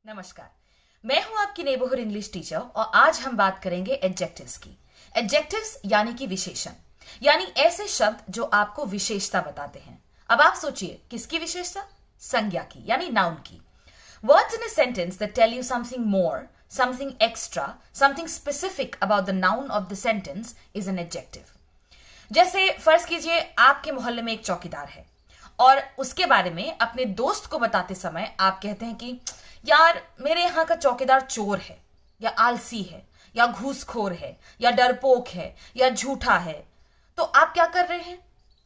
नमस्कार। मैं हूं आपकी नेबरहुड इंग्लिश टीचर और आज हम बात करेंगे एडजेक्टिव्स की। एडजेक्टिव्स यानी कि विशेषण, यानी ऐसे शब्द जो आपको विशेषता बताते हैं। अब आप सोचिए, किसकी विशेषता? संज्ञा की, यानी नाउन की। Words in a sentence that tell you something more, something extra, something specific about the noun of the sentence is an adjective. जैसे फर्ज कीजिए आपके मोहल्ले में एक चौकीदार है और उसके बारे में अपने दोस्त को बताते समय आप कहते हैं कि यार मेरे यहाँ का चौकीदार चोर है, या आलसी है, या घूसखोर है, या डरपोक है, या झूठा है। तो आप क्या कर रहे हैं?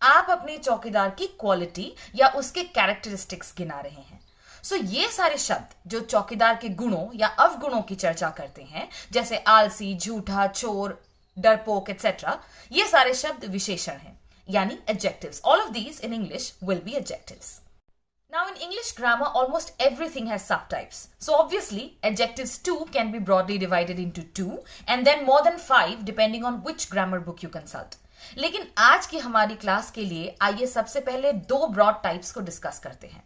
आप अपने चौकीदार की क्वालिटी या उसके कैरेक्टरिस्टिक्स गिना रहे हैं। सो ये सारे शब्द जो चौकीदार के गुणों या अवगुणों की चर्चा करते हैं, जैसे आलसी, झूठा, चोर, डरपोक एक्सेट्रा, ये सारे शब्द विशेषण हैं, यानी adjectives. All of these in English will be adjectives. Now in English grammar, almost everything has subtypes. So obviously, adjectives too can be broadly divided into two and then more than 5 depending on which grammar book you consult. लेकिन आज की हमारी class के लिए आइए सबसे पहले दो ब्रॉड टाइप्स को डिस्कस करते हैं।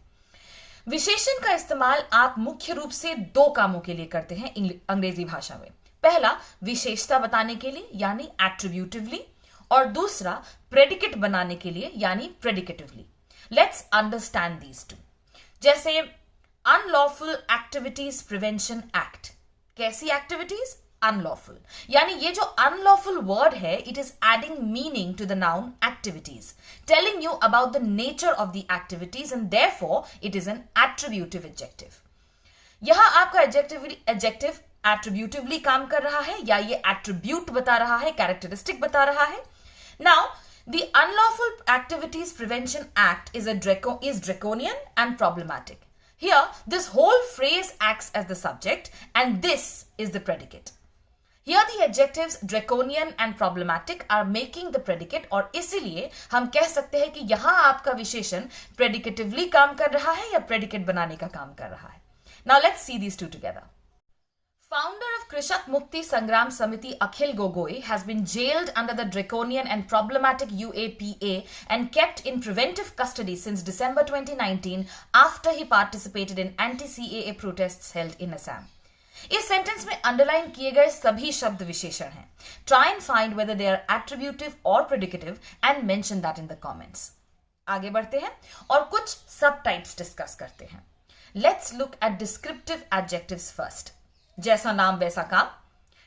विशेषण का इस्तेमाल आप मुख्य रूप से दो कामों के लिए करते हैं अंग्रेजी भाषा में। पहला, विशेषता बताने के लिए यानी एट्रीब्यूटिवली, और दूसरा प्रेडिकेट बनाने के लिए यानी predicatively. Let's understand these two. जैसे अनलॉफुल एक्टिविटीज प्रिवेंशन एक्ट। कैसी एक्टिविटीज? अनलॉफुल। यानी ये जो अनलॉफुल वर्ड है, it is adding meaning to the noun activities, telling you about the nature of the activities and therefore it is an attributive adjective. यहां आपका adjective attributively काम कर रहा है या ये एट्रीब्यूट बता रहा है, कैरेक्टरिस्टिक बता रहा है। Now, the Unlawful Activities Prevention Act is draconian and problematic. Here, this whole phrase acts as the subject and this is the predicate. Here, the adjectives draconian and problematic are making the predicate, और इसीलिए हम कह सकते हैं कि यहां आपका विशेषण predicatively काम कर रहा है या predicate बनाने का काम कर रहा है। Now, let's see these two together. Founder of Krishak Mukti Sangram Samiti Akhil Gogoi has been jailed under the draconian and problematic UAPA and kept in preventive custody since December 2019 after he participated in anti-CAA protests held in Assam. इस sentence में underline किए गए सभी शब्द विशेषण हैं। Try and find whether they are attributive or predicative and mention that in the comments. आगे बढ़ते हैं और कुछ सब टाइप्स डिस्कस करते हैं। Let's look at descriptive adjectives first. जैसा नाम वैसा काम।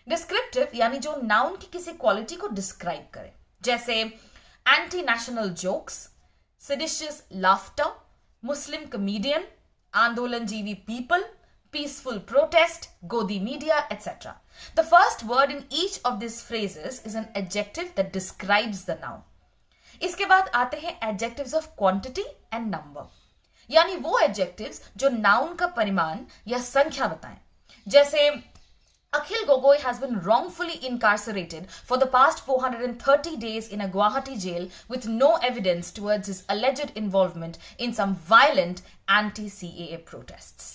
डिस्क्रिप्टिव यानी जो नाउन की किसी क्वालिटी को डिस्क्राइब करे, जैसे anti national jokes, seditious laughter, Muslim comedian, आंदोलनजीवी people, peaceful protest, godi media etc. The first word in each of these phrases is an adjective that describes the noun. इसके बाद आते हैं adjectives of quantity and number, यानी वो adjectives जो noun का परिमाण या संख्या बताएं। जैसे Akhil Gogoi has been wrongfully incarcerated for the past 430 days in a Guwahati jail with no evidence towards his alleged involvement in some violent anti-CAA protests.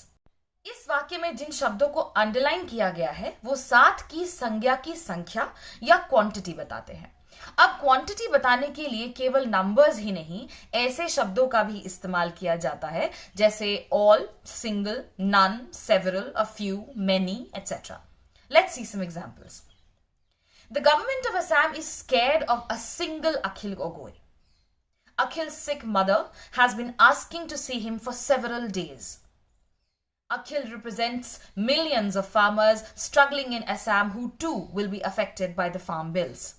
इस वाक्य में जिन शब्दों को अंडरलाइन किया गया है वो साथ की संज्ञा की संख्या या क्वांटिटी बताते हैं। अब क्वांटिटी बताने के लिए केवल नंबर्स ही नहीं, ऐसे शब्दों का भी इस्तेमाल किया जाता है जैसे all, single, none, several, a few, many etc. Let's see some examples. The government of Assam is scared of a single Akhil Gogoi. Akhil's sick mother has been asking to see him for several days. Akhil represents millions of farmers struggling in Assam who too will be affected by the farm bills.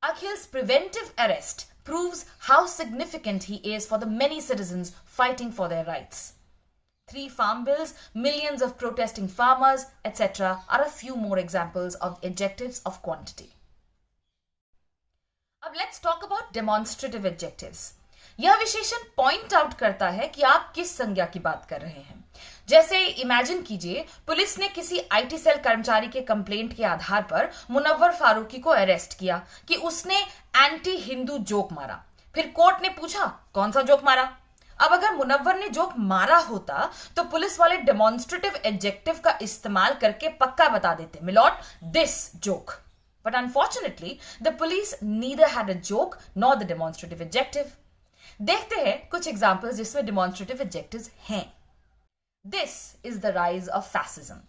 Akhil's preventive arrest proves how significant he is for the many citizens fighting for their rights. 3 farm bills, millions of protesting farmers, etc. are a few more examples of adjectives of quantity. अब let's talk about demonstrative adjectives. यह विशेषण point out करता है कि आप किस संज्ञा की बात कर रहे हैं। जैसे इमेजिन कीजिए, पुलिस ने किसी आईटी सेल कर्मचारी के कंप्लेंट के आधार पर मुनव्वर फारूकी को अरेस्ट किया कि उसने एंटी हिंदू जोक मारा। फिर कोर्ट ने पूछा कौन सा जोक मारा। अब अगर मुनव्वर ने जोक मारा होता तो पुलिस वाले डेमोन्स्ट्रेटिव एडजेक्टिव का इस्तेमाल करके पक्का बता देते, milord, this joke. But unfortunately the police neither had a joke nor the demonstrative adjective. देखते हैं कुछ एग्जाम्पल्स जिसमें डेमोन्स्ट्रेटिव एडजेक्टिव्स हैं। This is the rise of fascism.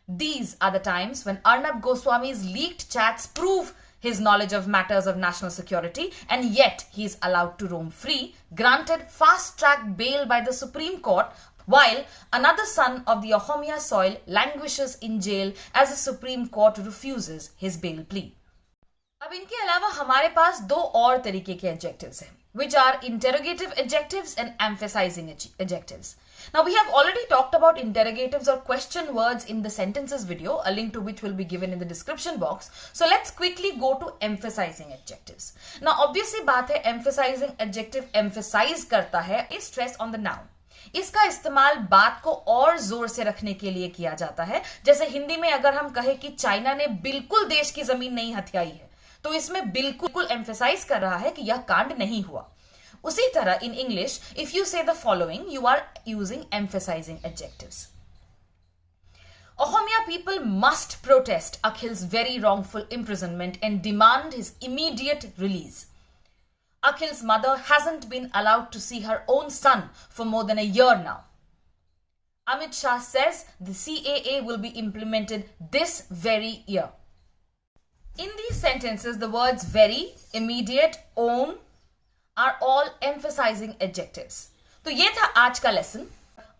These are the times when Arnab Goswami's leaked chats prove his knowledge of matters of national security, and yet he is allowed to roam free, granted fast-track bail by the Supreme Court, while another son of the Ahomia soil languishes in jail as the Supreme Court refuses his bail plea. अब इनके अलावा हमारे पास दो और तरीके के adjectives हैं, which are interrogative adjectives and emphasizing adjectives. Now, we have already talked about interrogatives or question words in the sentences video, a link to which will be given in the description box. So, let's quickly go to emphasizing adjectives. Now, obviously बात है emphasizing adjective emphasize करता है stress on the noun. इसका इस्तेमाल बात को और जोर से रखने के लिए किया जाता है. जैसे हिंदी में अगर हम कहें कि चाइना ने बिल्कुल देश की जमीन नहीं हथियाई है, तो इसमें बिल्कुल एम्फेसाइज कर रहा है कि यह कांड नहीं हुआ. उसी तरह in English if you say the following you are using emphasising adjectives. Ahomia people must protest Akhil's very wrongful imprisonment and demand his immediate release. Akhil's mother hasn't been allowed to see her own son for more than a year now. Amit Shah says the CAA will be implemented this very year. In these sentences, the words very, immediate, own are all emphasizing adjectives. तो ये था आज का lesson.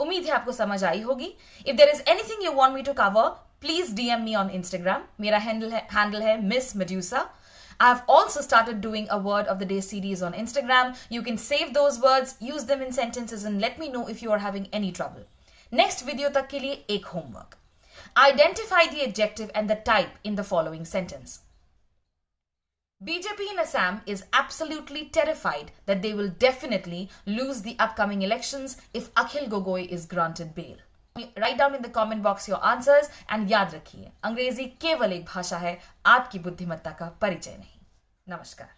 उम्मीद है आपको समझ आई होगी. If there is anything you want me to cover, please DM me on Instagram. मेरा handle है Miss Medusa. I have also started doing a word of the day series on Instagram. You can save those words, use them in sentences and let me know if you are having any trouble. Next video तक के लिए एक homework. Identify the adjective and the type in the following sentence. BJP in Assam is absolutely terrified that they will definitely lose the upcoming elections if Akhil Gogoi is granted bail. Write down in the comment box your answers and याद रखिए, अंग्रेजी केवल एक भाषा है, आपकी बुद्धिमत्ता का परिचय नहीं. नमस्कार.